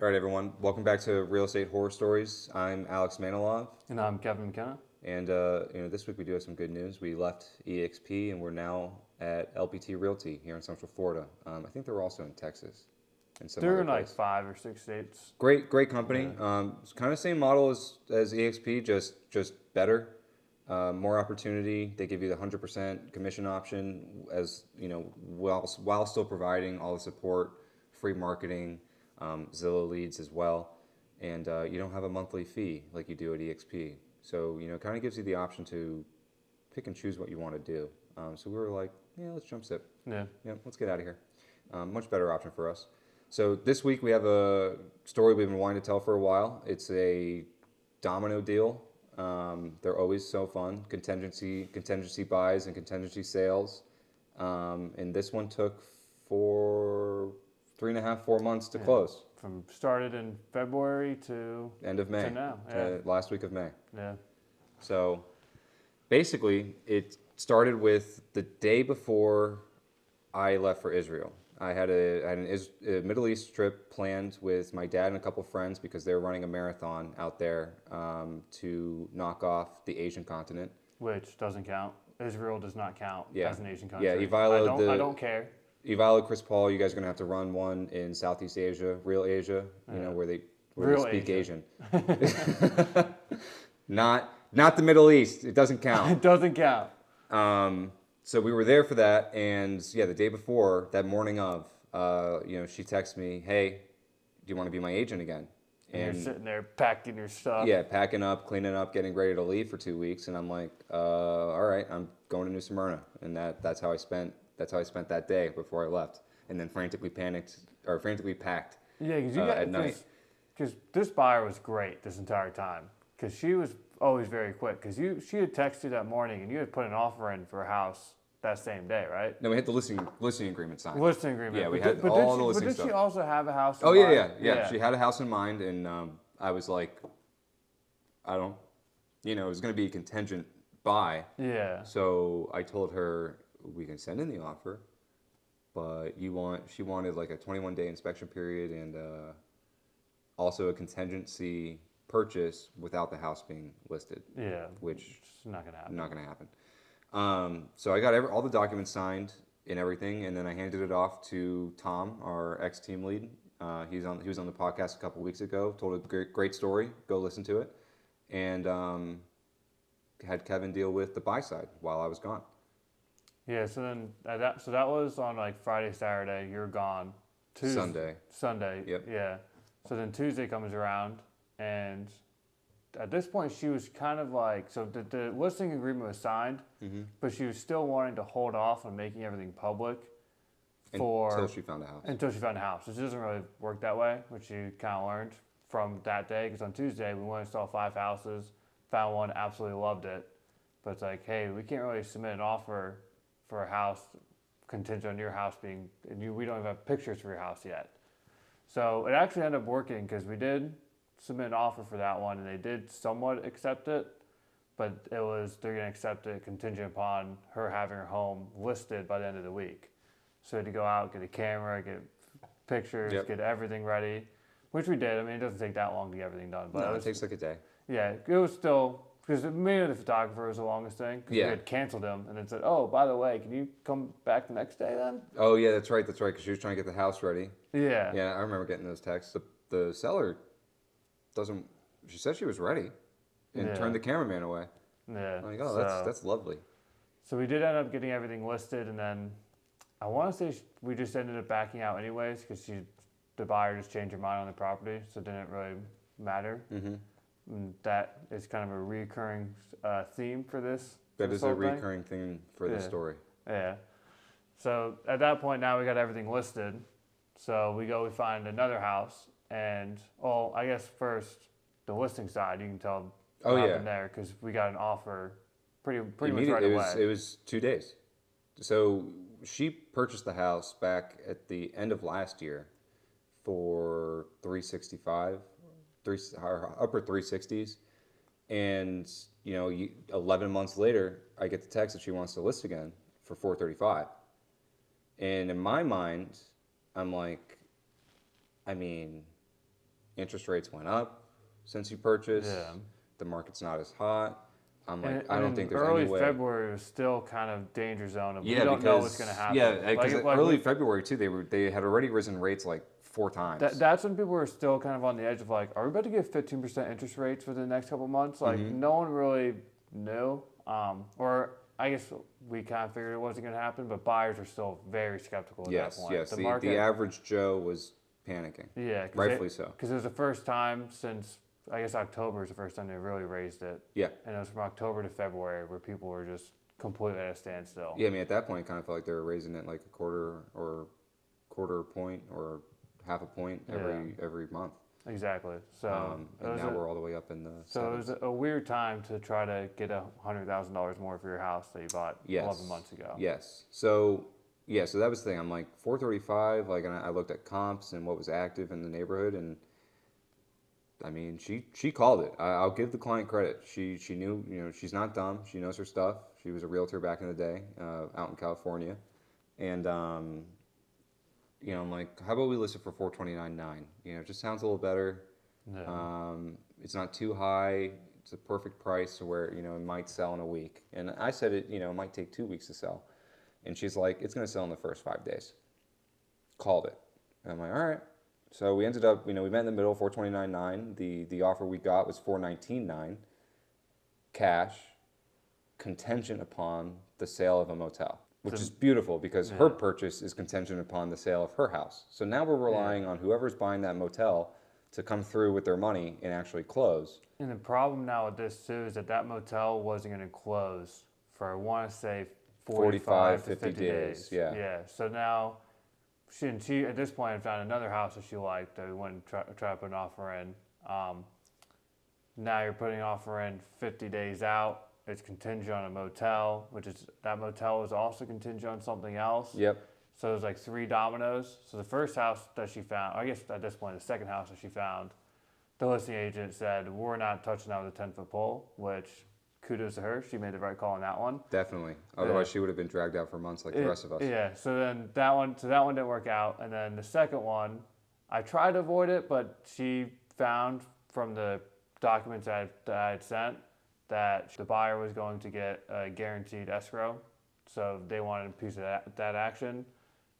All right, everyone. Welcome back to Real Estate Horror Stories. I'm Alex Manolov, And I'm Kevin McKenna. and this week we do have some good news. We left EXP, and we're now at LPT Realty here in Central Florida. I think they're also in Texas and some They're other in like place. 5 or 6 states. Great company. Yeah. It's kind of same model as EXP, just better, more opportunity. They give you the 100% commission option, as you know, while still providing all the support, free marketing, Zillow leads as well, and you don't have a monthly fee like you do at EXP. So it kind of gives you the option to pick and choose what you want to do. So we were like, yeah, let's jump ship. Yeah. Yeah, let's get out of here. Much better option for us. So this week we have a story we've been wanting to tell for a while. It's a domino deal. They're always so fun. Contingency buys and contingency sales. And this one took 3.5, 4 months to close. From started in February to End of May. to now. Yeah. Last week of May. Yeah. So basically, it started with the day before I left for Israel. I had a Middle East trip planned with my dad and a couple friends because they were running a marathon out there to knock off the Asian continent. Which doesn't count. Israel does not count Yeah. as an Asian country. Yeah, I don't care. Ivalo, Chris Paul, you guys are gonna have to run one in Southeast Asia, real Asia, where they Real speak Asia. Asian. Not the Middle East. It doesn't count. It doesn't count. So we were there for that, and the day before, that morning of, she texted me, "Hey, do you want to be my agent again?" And you're sitting there packing your stuff. Yeah, packing up, cleaning up, getting ready to leave for 2 weeks, and I'm like, all right, I'm going to New Smyrna, and that's how I spent that day before I left, and then frantically packed. Yeah, because at night. Because this buyer was great this entire time. Because she was always very quick. Because she had texted you that morning and you had put an offer in for a house that same day, right? No, we had the listing agreement signed. Listing agreement. Yeah, we had all the listing But did stuff. she also have a house? Oh in yeah. mind? She had a house in mind, and I was like, I don't, it was going to be a contingent buy. Yeah. So I told her we can send in the offer, but she wanted like a 21-day inspection period and also a contingency purchase without the house being listed. Yeah. Which it's not gonna happen. Not going to happen. So I got all the documents signed and everything, and then I handed it off to Tom, our ex-team lead. He was on the podcast a couple weeks ago. Told a great story. Go listen to it, and had Kevin deal with the buy side while I was gone. Yeah. So then that was on like Friday, Saturday. You're gone. Sunday. Yep. Yeah. So then Tuesday comes around, and at this point she was kind of like, so the listing agreement was signed, but she was still wanting to hold off on making everything public Until she found a house. Until she found a house. Which doesn't really work that way, which you kind of learned from that day. Because on Tuesday we went and saw 5 houses, found one, absolutely loved it, but it's like, hey, we can't really submit an offer for a house contingent on your house being, and we don't even have pictures for your house yet. So it actually ended up working because we did submit an offer for that one, and they did somewhat accept it, but they're going to accept it contingent upon her having her home listed by the end of the week. So we had to go out, get a camera, get pictures, get everything ready, which we did. I mean, it doesn't take that long to get everything done. But No, it takes like a day. Yeah, it was still, because maybe the photographer was the longest thing. Because we had canceled him and then said, oh, by the way, can you come back the next day then? Oh, yeah, that's right, because she was trying to get the house ready. Yeah. Yeah, I remember getting those texts. The seller she said she was ready and turned the cameraman away. Yeah. I'm like, oh, that's lovely. So we did end up getting everything listed, and then I want to say we just ended up backing out anyways because the buyer just changed her mind on the property, so it didn't really matter. Mm-hmm. And that is kind of a recurring theme for this. That is a recurring theme for this story. Yeah. So at that point now we got everything listed. So we find another house, and I guess first the listing side, you can tell what happened there because we got an offer pretty much right away. It was 2 days. So she purchased the house back at the end of last year for $365, upper 360s, and 11 months later, I get the text that she wants to list again for $435, and in my mind, I'm like, I mean, interest rates went up since you purchased. Yeah. The market's not as hot. I'm like, And, I and don't in think there's early any way. February was still kind of danger zone of we Yeah, don't know what's because going to happen. yeah, because like early we- February too, they had already risen rates like 4 times. that's when people were still kind of on the edge of like, are we about to get 15% interest rates for the next couple months? Like, no one really knew. Or I guess we kind of figured it wasn't going to happen, but buyers are still very skeptical at that point. Yes, the average Joe was panicking. Yeah, rightfully so. Because it was the first time since, I guess October is the first time they really raised it. Yeah. And it was from October to February where people were just completely at a standstill. Yeah, I mean, at that point, it kind of felt like they were raising it like a quarter point or half a point every month. Exactly. So and now we're all the way up in the. So it was a weird time to try to get $100,000 more for your house that you bought 11 months ago. Yes. So so that was the thing. I'm like 435. Like, and I looked at comps and what was active in the neighborhood, and I mean, she called it. I'll give the client credit. She knew, she's not dumb. She knows her stuff. She was a realtor back in the day, out in California, and I'm like, how about we list it for $429,900? It just sounds a little better. Yeah. It's not too high. It's a perfect price to where it might sell in a week. And I said it might take 2 weeks to sell, and she's like, it's gonna sell in the first 5 days. Called it. And I'm like, all right. So we ended up, we met in the middle, $429,900. The offer we got was $419,900 cash, contingent upon the sale of a motel, which is beautiful because her purchase is contingent upon the sale of her house. So now we're relying on whoever's buying that motel to come through with their money and actually close. And the problem now with this too is that motel wasn't going to close for, I want to say, 45 to 50 days. Yeah. Yeah. So now she at this point had found another house that she liked that we went and try to put an offer in. Now you're putting an offer in 50 days out. It's contingent on a motel, that motel is also contingent on something else. Yep. So it was like 3 dominoes. So the first house that she found, I guess at this point, the second house that she found, the listing agent said, we're not touching that with a 10-foot pole, which kudos to her. She made the right call on that one. Definitely. Otherwise, she would have been dragged out for months like the rest of us. Yeah. So then that one didn't work out. And then the second one, I tried to avoid it, but she found from the documents that I had sent that the buyer was going to get a guaranteed escrow. So they wanted a piece of that action.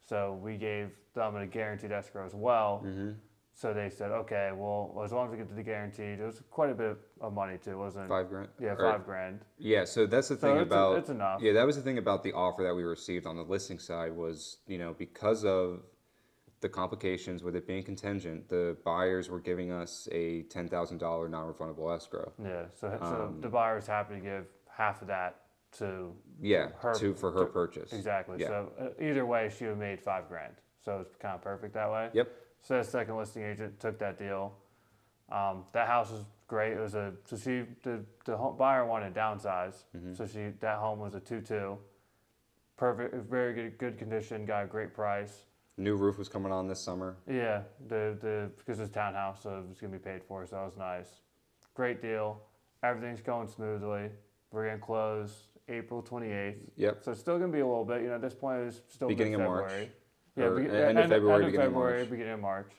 So we gave them a guaranteed escrow as well. Mm-hmm. So they said, okay, well, as long as we get to the guaranteed, it was quite a bit of money too, wasn't it? $5,000. Yeah, $5,000. Yeah, so that's the thing about it's enough. Yeah, that was the thing about the offer that we received on the listing side was, because of the complications with it being contingent, the buyers were giving us a $10,000 non-refundable escrow. Yeah, so the buyer was happy to give half of that to for her purchase. Exactly. Yeah. So either way, she would have made $5,000. So it's kind of perfect that way. Yep. So the second listing agent took that deal. That house was great. It was the buyer wanted to downsize. Mm-hmm. So that home was a 2-2. Perfect, very good condition. Got a great price. New roof was coming on this summer. Yeah, because it's townhouse, so it was gonna be paid for. So that was nice. Great deal. Everything's going smoothly. We're gonna close April 28th. Yep. So it's still gonna be a little bit. At this point, it's still Beginning of March. February. Yeah, End of February, beginning of March.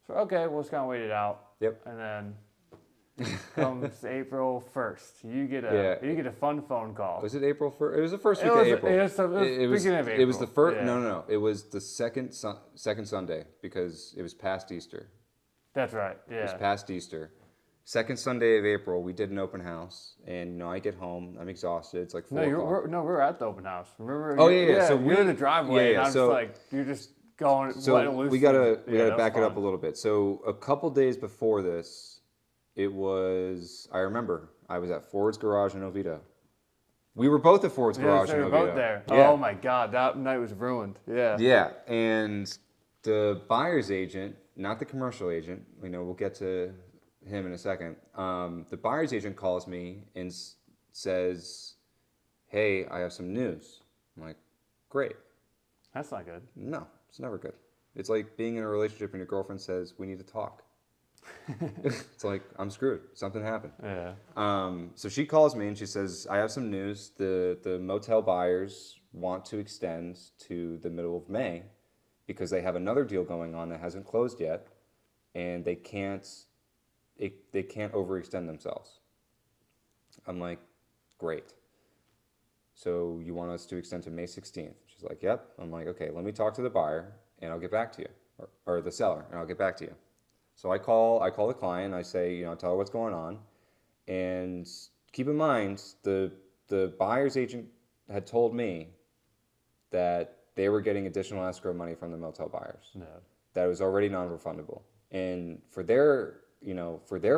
So okay, we'll just kind of wait it out. Yep. And then comes April 1st. You get a fun phone call. Was it April 1st? It was the first week of April. It was beginning of April. It was the first. Yeah. No. It was the second Sunday because it was past Easter. That's right. Yeah. It was past Easter. Second Sunday of April, we did an open house, and I get home, I'm exhausted. It's like 4 o'clock. We were at the open house. Remember? Oh yeah. So you're in the driveway, and I'm just like, you're just going. So loose. we gotta back it up a little bit. So a couple days before this, it was. I remember I was at Ford's Garage in Oviedo. We were both at Ford's Garage in we were Oviedo. both there. Yeah. Oh my God, that night was ruined. Yeah. Yeah, and the buyer's agent, not the commercial agent. We'll get to him in a second. The buyer's agent calls me and says, "Hey, I have some news." I'm like, "Great." That's not good. No, it's never good. It's like being in a relationship and your girlfriend says, "We need to talk." It's like, I'm screwed. Something happened. Yeah. So she calls me and she says, "I have some news. The motel buyers want to extend to the middle of May because they have another deal going on that hasn't closed yet. and they can't overextend themselves. I'm like, great. So you want us to extend to May 16th? She's like, yep. I'm like, okay, let me talk to the buyer and I'll get back to you, or the seller, and I'll get back to you. So I call the client. I say, tell her what's going on, and keep in mind the buyer's agent had told me that they were getting additional escrow money from the motel buyers. No. That was already non-refundable, and for their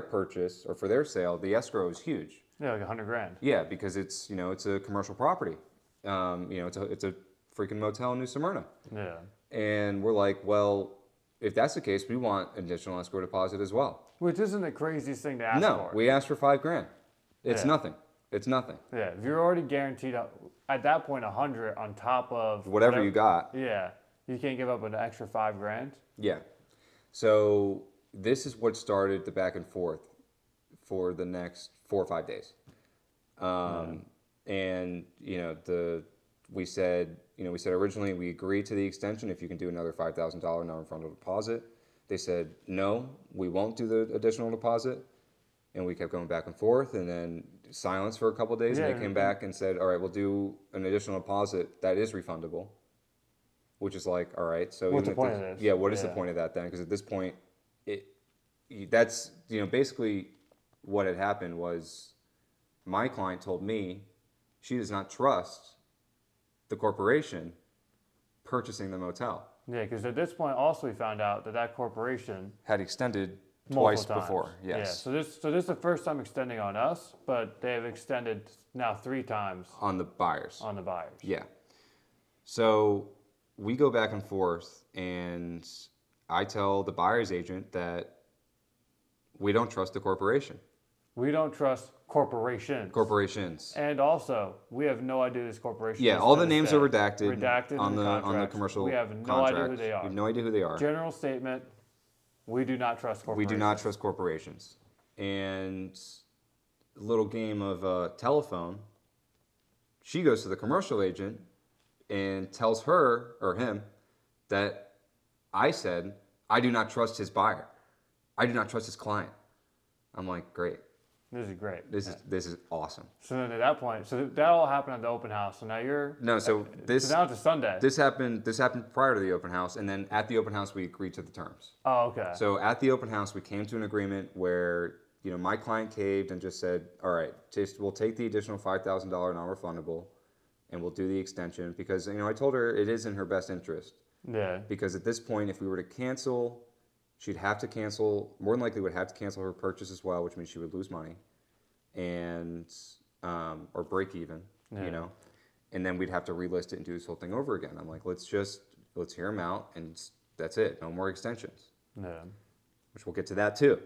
purchase or for their sale, the escrow is huge. Yeah, like $100,000. Yeah, because it's a commercial property. It's a freaking motel in New Smyrna. Yeah. And we're like, well, if that's the case, we want additional escrow deposit as well. Which isn't the craziest thing to ask for. No, we asked for $5,000. It's nothing. It's nothing. Yeah, if you're already guaranteed at that point 100 on top of whatever you got. Yeah, you can't give up an extra $5,000. Yeah. So this is what started the back and forth for the next 4 or 5 days. And we said originally we agreed to the extension if you can do another $5,000 non-refundable deposit. They said no, we won't do the additional deposit, and we kept going back and forth, and then silence for a couple of days, and they came back and said, all right, we'll do an additional deposit that is refundable, which is like, all right, so what's the point of this? Yeah, what is the point of that then? Because at this point, that's basically what had happened was my client told me she does not trust the corporation purchasing the motel. Yeah, because at this point also we found out that corporation had extended twice times. Before. Yes. Yeah. So this is the first time extending on us, but they have extended now 3 times on the buyers. On the buyers. Yeah. So we go back and forth, and I tell the buyer's agent that we don't trust the corporation. We don't trust corporations. And also, we have no idea this corporation. Yeah, all the names are redacted on the commercial We have no contract. idea who they are. We have no idea who they are. General statement: we do not trust corporations. We do not trust corporations. And a little game of telephone. She goes to the commercial agent and tells her or him that I said I do not trust his buyer. I do not trust his client. I'm like, great. This is great. This is awesome. So then at that point, so that all happened at the open house. So now so now it's a Sunday. This happened prior to the open house, and then at the open house we agreed to the terms. Oh, okay. So at the open house we came to an agreement where my client caved and just said, all right, we'll take the additional $5,000 non-refundable, and we'll do the extension because I told her it is in her best interest. Yeah. Because at this point, if we were to cancel, she'd have to cancel, more than likely would have to cancel her purchase as well, which means she would lose money and or break even, and then we'd have to relist it and do this whole thing over again. I'm like, let's hear them out, and that's it. No more extensions. Yeah. Which we'll get to that too.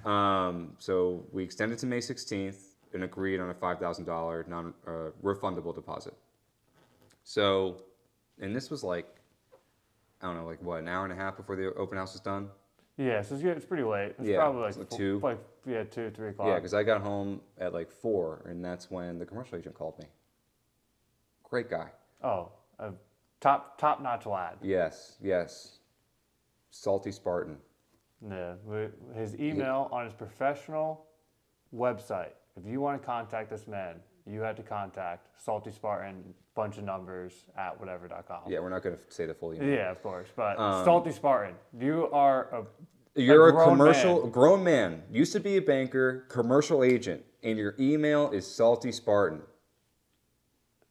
So we extended to May 16th and agreed on a $5,000 non-refundable deposit. So, and this was like, I don't know, like what, an hour and a half before the open house was done? Yeah, so it's pretty late. It's probably like 2. 2, 3 o'clock. Yeah, because I got home at like 4, and that's when the commercial agent called me. Great guy. Oh, a top-notch lad. Yes. Salty Spartan. Yeah, his email on his professional website. If you want to contact this man, you have to contact Salty Spartan, bunch of numbers at whatever.com. Yeah, we're not going to say the full email. Yeah, of course. But Salty Spartan, you're a grown man. Used to be a banker, commercial agent, and your email is Salty Spartan.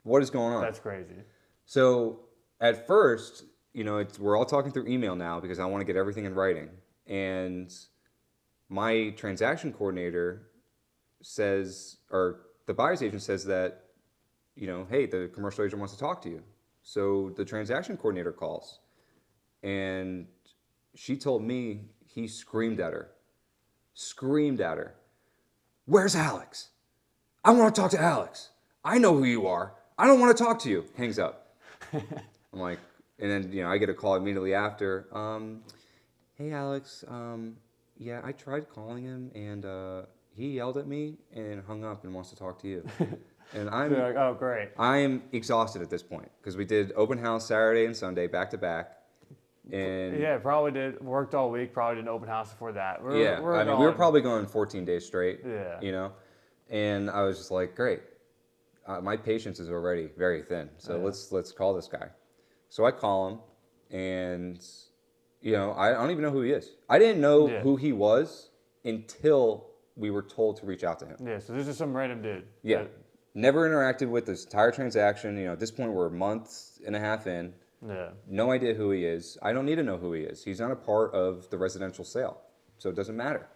What is going on? That's crazy. So at first, we're all talking through email now because I want to get everything in writing. And my transaction coordinator says, or the buyer's agent says that, hey, the commercial agent wants to talk to you. So the transaction coordinator calls, and she told me he screamed at her. Where's Alex? I want to talk to Alex. I know who you are. I don't want to talk to you. Hangs up. I'm like, and then, I get a call immediately after. Hey, Alex. Yeah, I tried calling him, and he yelled at me and hung up and wants to talk to you. And I'm like, oh, great. I'm exhausted at this point because we did open house Saturday and Sunday back to back. And Yeah, probably did. Worked all week. Probably didn't open house before that. I mean, we were probably going 14 days straight. Yeah. You know, and I was just like, great. My patience is already very thin, so let's call this guy. So I call him, and I don't even know who he is. I didn't know who he was until we were told to reach out to him. Yeah, so this is some random dude. Yeah, never interacted with this entire transaction. At this point we're a month and a half in. Yeah. No idea who he is. I don't need to know who he is. He's not a part of the residential sale, so it doesn't matter.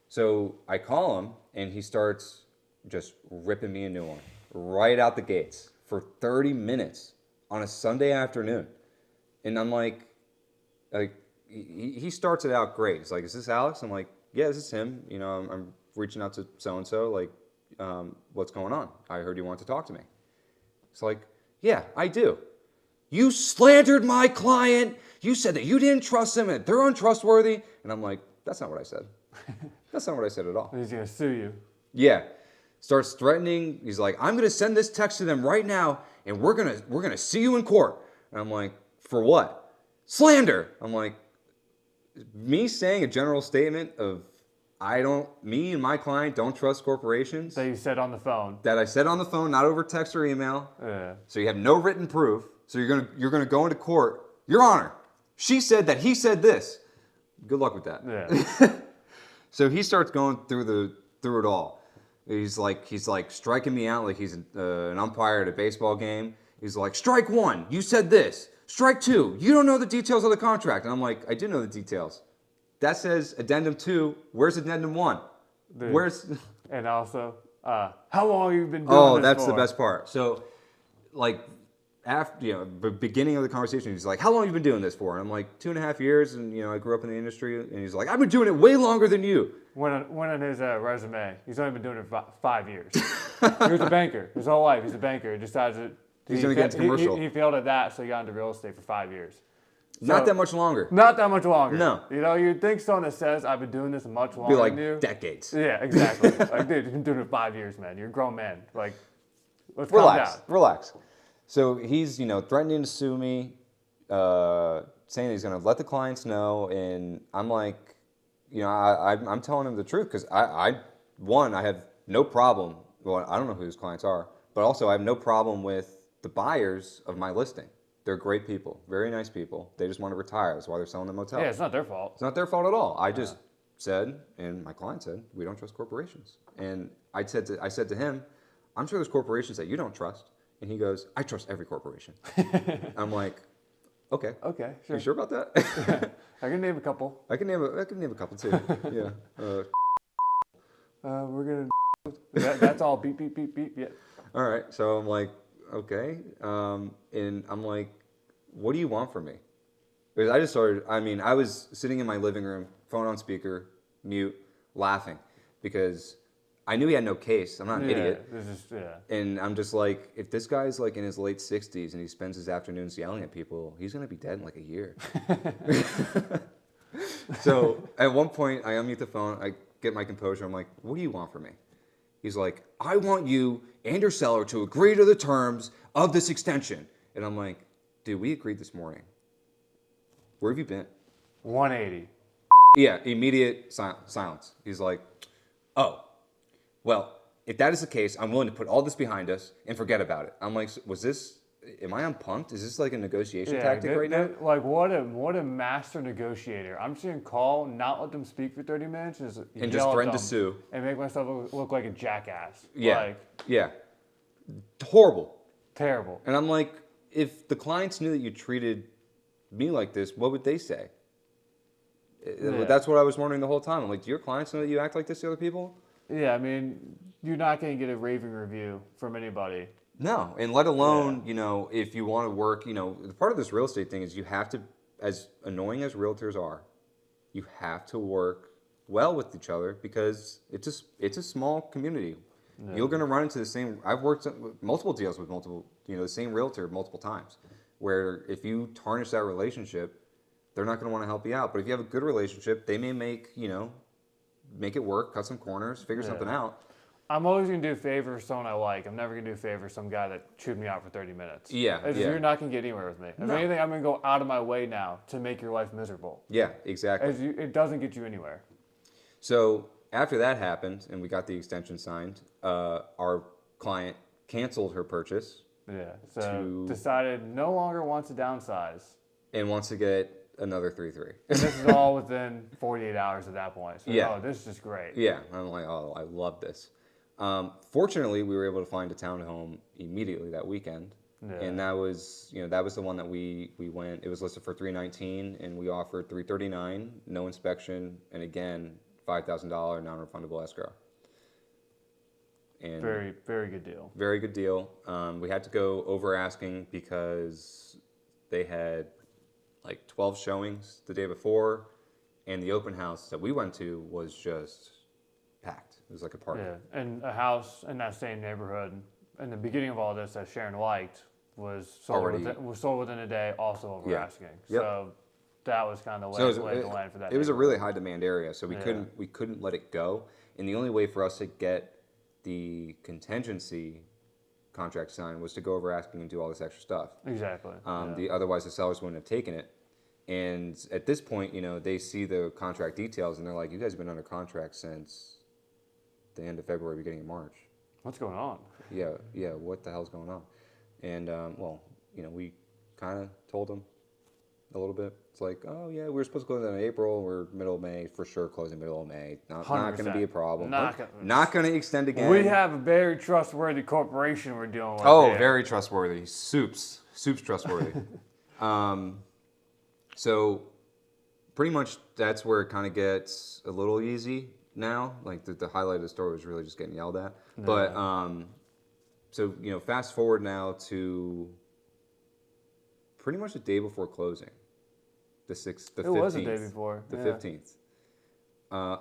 So I call him, and he starts just ripping me a new one right out the gates for 30 minutes on a Sunday afternoon. And I'm like he starts it out great. He's like, is this Alex? I'm like, yeah, this is him. I'm reaching out to so-and-so, like, what's going on? I heard you want to talk to me. It's like, yeah, I do. You slandered my client. You said that you didn't trust them and they're untrustworthy. And I'm like, that's not what I said. That's not what I said at all. He's going to sue you. Yeah. Starts threatening. He's like, I'm going to send this text to them right now, and we're going to see you in court. And I'm like, for what? Slander. I'm like, me saying a general statement of me and my client don't trust corporations. That you said on the phone. That I said on the phone, not over text or email. Yeah. So you have no written proof. So you're gonna go into court. Your Honor, she said that he said this. Good luck with that. Yeah. So he starts going through it all. He's like striking me out like he's an umpire at a baseball game. He's like, strike one, you said this. Strike two, you don't know the details of the contract. And I'm like, I do know the details. That says addendum 2. Where's addendum 1? Dude. Where's? And also, how long have you been doing Oh, this that's for? the best part. So, like, after the beginning of the conversation, he's like, "How long have you been doing this for?" And I'm like, 2.5 years, and I grew up in the industry. And he's like, "I've been doing it way longer than you." Went on his resume, he's only been doing it for 5 years. He was a banker his whole life. He's a banker. He decided he's going to get into commercial. He failed at that, so he got into real estate for 5 years. Not that much longer. Not that much longer. No. You'd think someone that says, I've been doing this much longer Be like than you. decades. Yeah, exactly. Like, dude, you've been doing it 5 years, man. You're a grown man. Like, let's calm down. Relax. So he's, threatening to sue me, saying he's going to let the clients know. And I'm like, I'm telling him the truth because I have no problem. Well, I don't know who his clients are, but also I have no problem with the buyers of my listing. They're great people, very nice people. They just want to retire. That's why they're selling the motel. Yeah, it's not their fault. It's not their fault at all. I just said, and my client said, we don't trust corporations. And I said to him, I'm sure there's corporations that you don't trust. And he goes, I trust every corporation. I'm like, okay. Okay, sure. You sure about that? I can name a couple. I can name a couple too. Yeah. We're gonna. That's all. Beep beep beep beep. Yeah. All right. So I'm like, okay. And I'm like, what do you want from me? Because I just started. I was sitting in my living room, phone on speaker, mute, laughing, because I knew he had no case. I'm not an idiot. And I'm just like, if this guy's like in his late 60s and he spends his afternoons yelling at people, he's going to be dead in like a year. So at one point, I unmute the phone. I get my composure. I'm like, what do you want from me? He's like, I want you and your seller to agree to the terms of this extension. And I'm like, dude, we agreed this morning. Where have you been? 180. Yeah, immediate silence. He's like, oh. Well, if that is the case, I'm willing to put all this behind us and forget about it. I'm like, am I unpunked? Is this like a negotiation tactic right now? Like, what a master negotiator. I'm just going to call, not let them speak for 30 minutes, and just threaten to sue. And make myself look like a jackass. Yeah, yeah. Horrible. Terrible. And I'm like, if the clients knew that you treated me like this, what would they say? Yeah. That's what I was wondering the whole time. I'm like, do your clients know that you act like this to other people? Yeah, you're not going to get a raving review from anybody. No, and let alone, if you want to work, part of this real estate thing is you have to, as annoying as realtors are, you have to work well with each other because it's a small community. Yeah. You're going to run into the same, I've worked multiple deals with the same realtor multiple times, where if you tarnish that relationship, they're not going to want to help you out. But if you have a good relationship, they may make it work, cut some corners, figure something out. I'm always gonna do a favor for someone I like. I'm never gonna do a favor for some guy that chewed me out for 30 minutes. Yeah, It's- yeah. You're not gonna get anywhere with me. If No. anything, I'm gonna go out of my way now to make your life miserable. Yeah, exactly. It doesn't get you anywhere. So after that happened and we got the extension signed, our client canceled her purchase Yeah. So decided no longer wants to downsize. and wants to get another 3-3. And this is all within 48 hours at that point. So, Yeah. oh, this is just great. Yeah, I'm like, oh, I love this. Fortunately, we were able to find a townhome immediately that weekend, Yeah. and that was the one that we went. It was listed for $319, and we offered $339, no inspection, and again $5,000 non-refundable escrow. And Very, very good deal. very good deal. We had to go over asking because they had like 12 showings the day before, and the open house that we went to was just packed. It was like a party. Yeah. And a house in that same neighborhood in the beginning of all this that Sharon liked was sold within a day, also over Yeah. asking. Yep. So that was kind of the So lay of the land for that. it was a neighborhood. really high demand area, so we Yeah. couldn't let it go. And the only way for us to get the contingency contract signed was to go over asking and do all this extra stuff. Exactly. Yeah. Otherwise, the sellers wouldn't have taken it. And at this point, they see the contract details and they're like, "You guys have been under contract since the end of February, beginning of March." What's going on? Yeah. What the hell's going on? And we kind of told them a little bit. It's like, oh yeah, we were supposed to close in April. We're middle of May for sure. Closing middle of May. Not going to be a problem. Not going to extend again. We have a very trustworthy corporation we're dealing with. Oh, here. very trustworthy. Soup's trustworthy. So pretty much that's where it kind of gets a little easy now. Like the highlight of the story was really just getting yelled at. Yeah. But so fast forward now to pretty much the day before closing, the 15th. It was the day before. The yeah. 15th.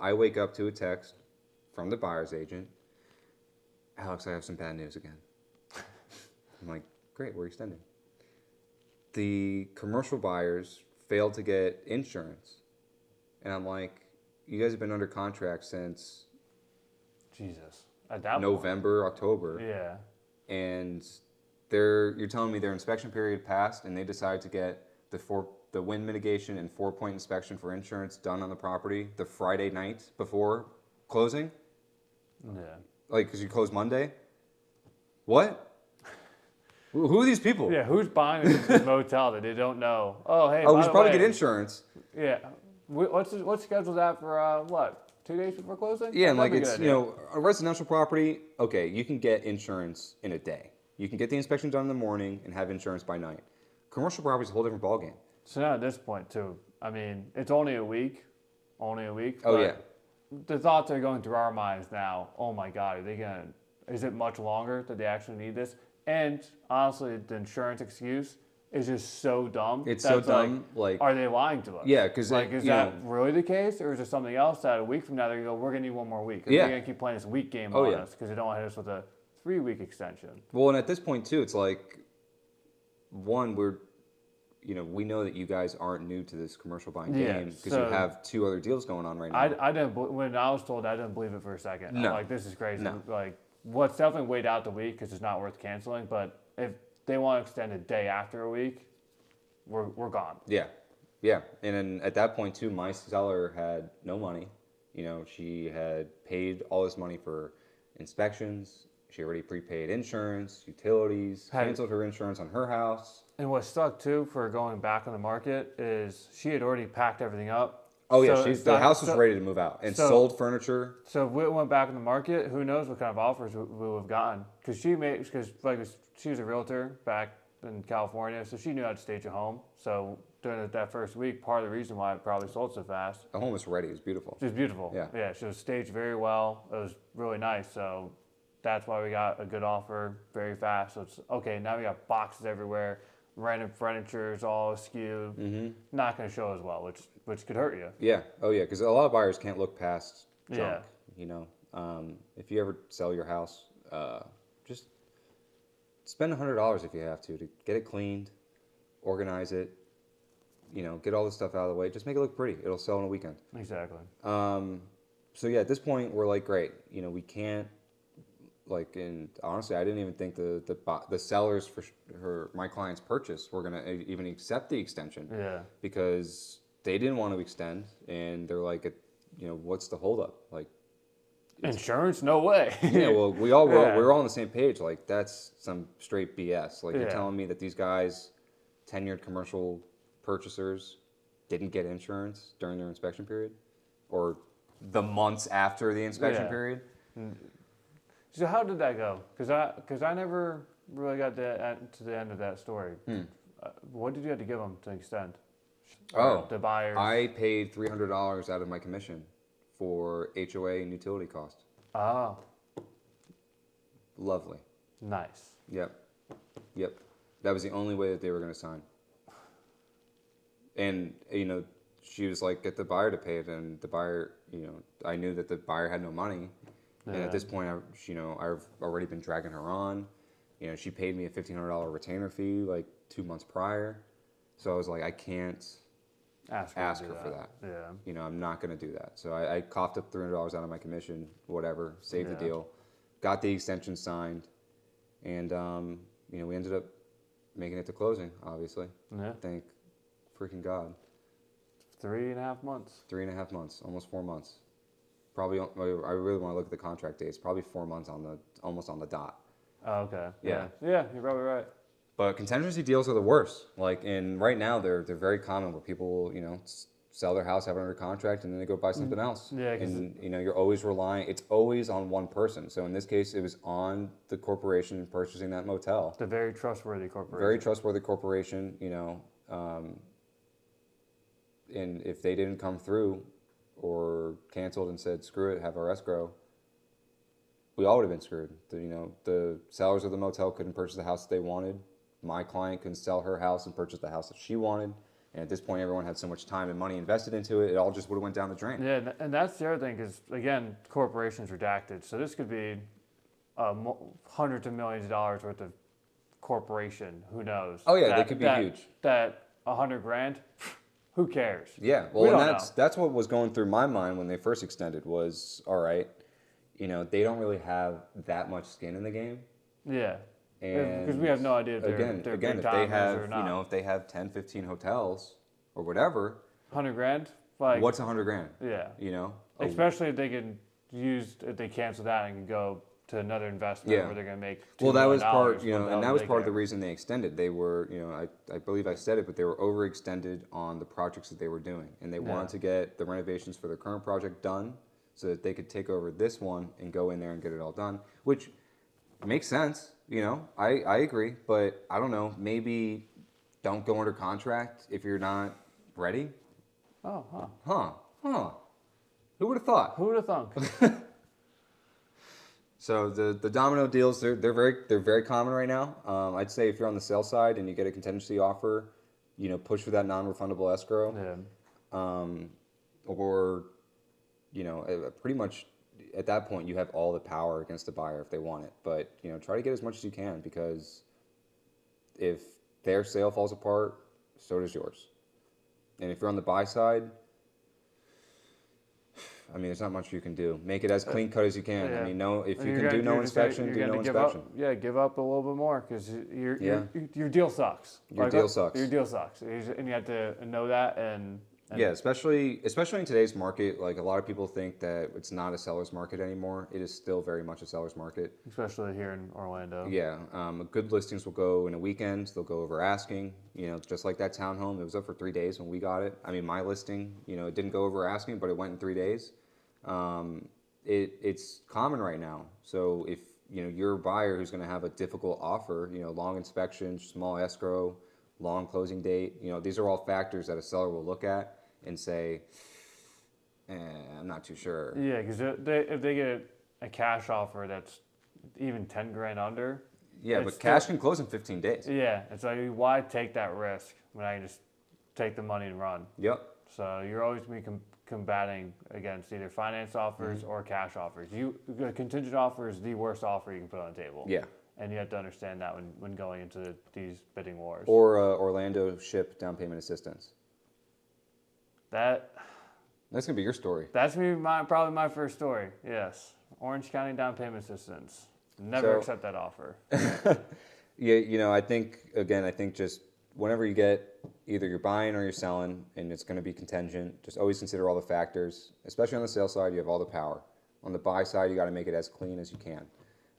I wake up to a text from the buyer's agent. Alex, I have some bad news again. I'm like, great, we're extending. The commercial buyers failed to get insurance. And I'm like, you guys have been under contract since Jesus. At that November, October. point. Yeah. And you're telling me their inspection period passed and they decided to get the wind mitigation and 4-point inspection for insurance done on the property the Friday night before closing? Yeah. Like, because you close Monday? What? Who are these people? Yeah, who's buying this motel that they don't know? Oh, hey, Oh, by we the should probably way, get insurance. Yeah. What's scheduled out for, 2 days before closing? Yeah, and That'd like be a it's, good idea. a residential property, okay, you can get insurance in a day. You can get the inspection done in the morning and have insurance by night. Commercial property is a whole different ballgame. So now at this point, too, I mean, it's only a week. Oh, but yeah. The thoughts are going through our minds now, oh my God, is it much longer that they actually need this? And honestly, the insurance excuse is just so dumb. It's so dumb. Like, are they lying to us? yeah, because is that really the case, or is there something else that a week from now they're gonna go, we're gonna need one more week? Or Yeah. they're gonna keep playing this week game Oh, on yeah. us because they don't want to hit us with a 3-week extension. well, and at this point too, it's like, one, we know that you guys aren't new to this commercial buying Yeah, game because so- you have 2 other deals going on right now. I didn't when I was told, I didn't believe it for a second. No. I'm like, this is crazy. No. Like, what's definitely wait out the week because it's not worth canceling. But if they want to extend a day after a week, we're gone. Yeah. And then at that point too, my seller had no money. She had paid all this money for inspections. She already prepaid insurance, utilities, canceled her insurance on her house. And what stuck too for going back on the market is she had already packed everything up. Oh yeah, So the house was ready to move out and sold furniture. So if we went back on the market, who knows what kind of offers we would have gotten? Because she was a realtor back in California, so she knew how to stage a home. So during that first week, part of the reason why it probably sold so fast. The home was ready. It was beautiful. It was beautiful. Yeah. She was staged very well. It was really nice. So that's why we got a good offer very fast. So it's okay. Now we got boxes everywhere. Random furniture is all askew. Mm-hmm. Not going to show as well, which could hurt you. Yeah. Oh yeah, because a lot of buyers can't look past junk. Yeah. If you ever sell your house, just spend $100 if you have to get it cleaned, organize it. Get all this stuff out of the way. Just make it look pretty. It'll sell in a weekend. Exactly. So yeah, at this point we're like, great. We can't and honestly, I didn't even think the sellers for my client's purchase were gonna even accept the extension. Yeah. Because they didn't want to extend, and they're like, what's the holdup? Like, Insurance? No way. yeah, well, we all wrote, Yeah. we were all on the same page. Like, that's some straight BS. Like, you're Yeah. telling me that these guys, tenured commercial purchasers, didn't get insurance during their inspection period, or the months after the inspection Yeah. period. So how did that go? Because I never really got to the end of that story. What did you have to give them to extend? The buyers. I paid $300 out of my commission for HOA and utility costs. Oh, Lovely. nice. Yep. That was the only way that they were going to sign. And, she was like, get the buyer to pay it. And the buyer, I knew that the buyer had no money. And Yeah. at this point, I've already been dragging her on. She paid me a $1,500 retainer fee like 2 months prior. So I was like, I can't ask her for that. Yeah. I'm not going to do that. So I coughed up $300 out of my commission, whatever, saved the Yeah. deal, got the extension signed, and we ended up making it to closing. Obviously, Yeah. thank freaking God. 3.5 months. 3.5 months, almost 4 months. Probably, I really want to look at the contract dates. Probably 4 months almost on the dot. Oh, okay. Yeah. Yeah, you're probably right. But contingency deals are the worst. Like, and right now they're very common where people, sell their house, have it under contract, and then they go buy something else. Yeah, 'cause and you're always relying. It's always on one person. So in this case, it was on the corporation purchasing that motel. It's a very trustworthy corporation. Very trustworthy corporation. And if they didn't come through, or canceled and said screw it, have our escrow, we all would have been screwed. The sellers of the motel couldn't purchase the house that they wanted. My client couldn't sell her house and purchase the house that she wanted. And at this point, everyone had so much time and money invested into it, it all just would have went down the drain. Yeah, and that's the other thing, because again, corporations redacted. So this could be hundreds of millions of dollars worth of corporation. Who knows? Oh yeah, they could be huge. That $100,000, who cares? Yeah, We well, don't and that's what was going through my mind when they first extended was, all right, they don't really have that much skin in the game. Yeah. And because we have no idea if they're again, big if they timers have, or not. if they have 10, 15 hotels or whatever, $100,000, like what's $100,000? yeah, especially if they can if they cancel that and can go to another investment where they're going to make $2 well, that was million, part, what the and that hell was do they part of the care? reason they extended. They were, I believe I said it, but they were overextended on the projects that they were doing, and they wanted to get the renovations for their current project done so that they could take over this one and go in there and get it all done, which makes sense. I agree, but I don't know. Maybe don't go under contract if you're not ready. Oh, Huh. Who would have thought? who would have thunk? So the domino deals, they're very common right now. I'd say if you're on the sell side and you get a contingency offer, push for that non-refundable escrow. Yeah. Or pretty much at that point you have all the power against the buyer if they want it. But try to get as much as you can, because if their sale falls apart, so does yours. And if you're on the buy side, there's not much you can do. Make it as clean cut as you can. Yeah. If you can do no inspection, do no inspection. Give up a little bit more, because your deal sucks. Your deal sucks. Your deal sucks, and you have to know that. And yeah, especially in today's market, like a lot of people think that it's not a seller's market anymore. It is still very much a seller's market. Especially here in Orlando. Yeah, good listings will go in a weekend. They'll go over asking. Just like that townhome, it was up for 3 days when we got it. My listing, it didn't go over asking, but it went in 3 days. It's common right now. So if you're a buyer who's going to have a difficult offer, long inspection, small escrow, long closing date, these are all factors that a seller will look at and say, I'm not too sure. Yeah, because if they get a cash offer that's even $10,000 under. Yeah, but cash can close in 15 days. Yeah, it's like, why take that risk when I can just take the money and run? Yep. So you're always going to be combating against either finance offers or cash offers. A contingent offer is the worst offer you can put on the table. Yeah. And you have to understand that when going into these bidding wars. Or Orlando ship down payment assistance. That's gonna be your story. That's probably my first story. Yes, Orange County down payment assistance. Never So- accept that offer. Yeah, I think just whenever you get either you're buying or you're selling, and it's going to be contingent, just always consider all the factors. Especially on the sale side, you have all the power. On the buy side, you got to make it as clean as you can.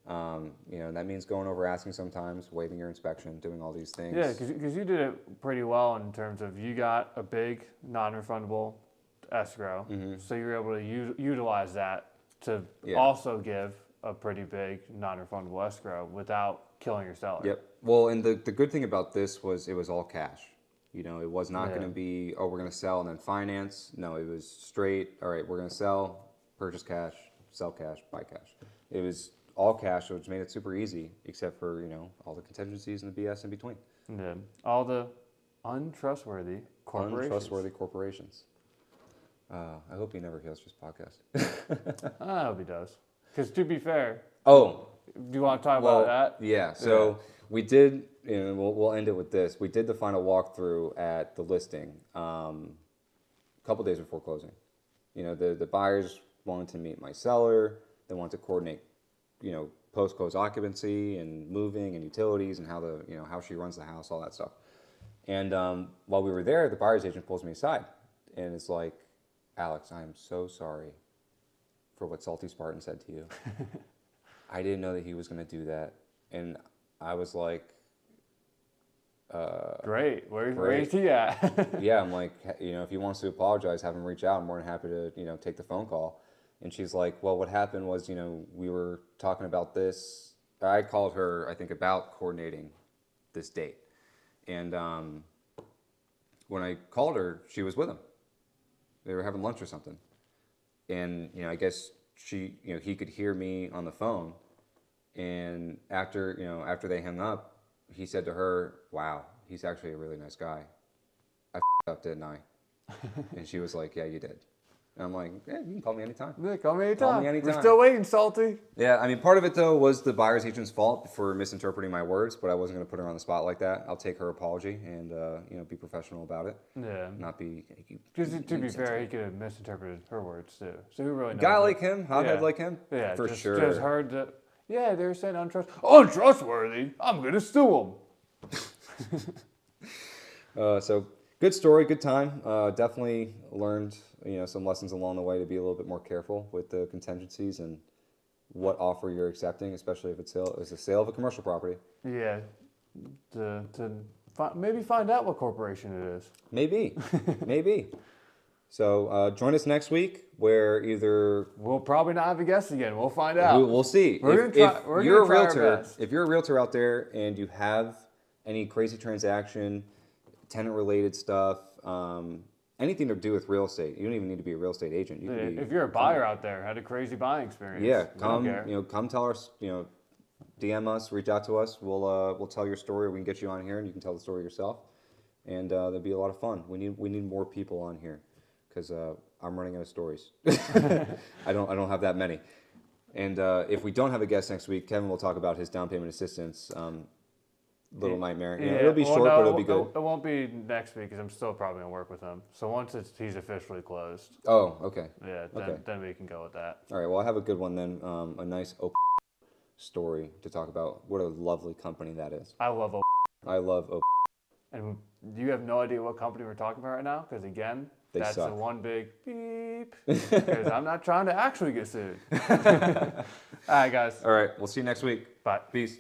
That means going over asking sometimes, waiving your inspection, doing all these things. Yeah, because you did it pretty well in terms of you got a big non-refundable escrow, so you were able to utilize that to also give a pretty big non-refundable escrow without killing your seller. Yep. Well, and the good thing about this was it was all cash. It was not going to be, oh, we're going to sell and then finance. No, it was straight, all right, we're going to sell, purchase cash, sell cash, buy cash. It was all cash, which made it super easy, except for, all the contingencies and the BS in between. Yeah. All the untrustworthy corporations. I hope he never hears this podcast. I hope he does. Because to be fair, Oh, do you want to talk about that? yeah. So we did, we'll end it with this. We did the final walkthrough at the listing a couple days before closing. The buyers wanted to meet my seller. They wanted to coordinate, post-close occupancy and moving and utilities and how she runs the house, all that stuff. And while we were there, the buyer's agent pulls me aside and it's like, Alex, I am so sorry for what Salty Spartan said to you. I didn't know that he was going to do that. And I was like, Great. Where's he at? yeah, I'm like, if he wants to apologize, have him reach out. I'm more than happy to, take the phone call. And she's like, well, what happened was, we were talking about this. I called her, I think, about coordinating this date. And when I called her, she was with him. They were having lunch or something. And, I guess he could hear me on the phone. And after they hung up, he said to her, wow, he's actually a really nice guy. I f***ed up, didn't I? And she was like, yeah, you did. And I'm like, yeah, you can call me anytime. Yeah, call me anytime. Call me anytime. We're still waiting, Salty. Yeah, part of it, though, was the buyer's agent's fault for misinterpreting my words, but I wasn't going to put her on the spot like that. I'll take her apology and, be professional about it. Yeah. Not be... Because to be fair, he could have misinterpreted her words, too. So who really knows? Guy like him, hothead like him? Yeah, for just sure. Just heard that, yeah, they were saying untrustworthy. I'm going to sue him. So, good story, good time. Definitely learned, some lessons along the way to be a little bit more careful with the contingencies and what offer you're accepting, especially if it's a sale of a commercial property. Yeah, maybe find out what corporation it is. Maybe. So join us next week, where either we'll probably not have a guest again. We'll find out. We'll see. We're gonna try our best. If you're a realtor out there and you have any crazy transaction, tenant-related stuff, anything to do with real estate, you don't even need to be a real estate agent. If you're a buyer out there, had a crazy buying experience. Yeah, come tell us. DM us, reach out to us. We'll tell your story. We can get you on here, and you can tell the story yourself. And there'll be a lot of fun. We need more people on here, because I'm running out of stories. I don't have that many. And if we don't have a guest next week, Kevin will talk about his down payment assistance little nightmare. It'll be short, but it'll be good. It won't be next week because I'm still probably gonna work with him. So once he's officially closed. Oh, okay. Yeah, then we can go with that. All right. Well, I have a good one then. A nice story to talk about. What a lovely company that is. I love I love And you have no idea what company we're talking about right now, because again, that's suck. a one big beep. Because I'm not trying to actually get sued. All right, guys. All right. We'll see you next week. Bye. Peace.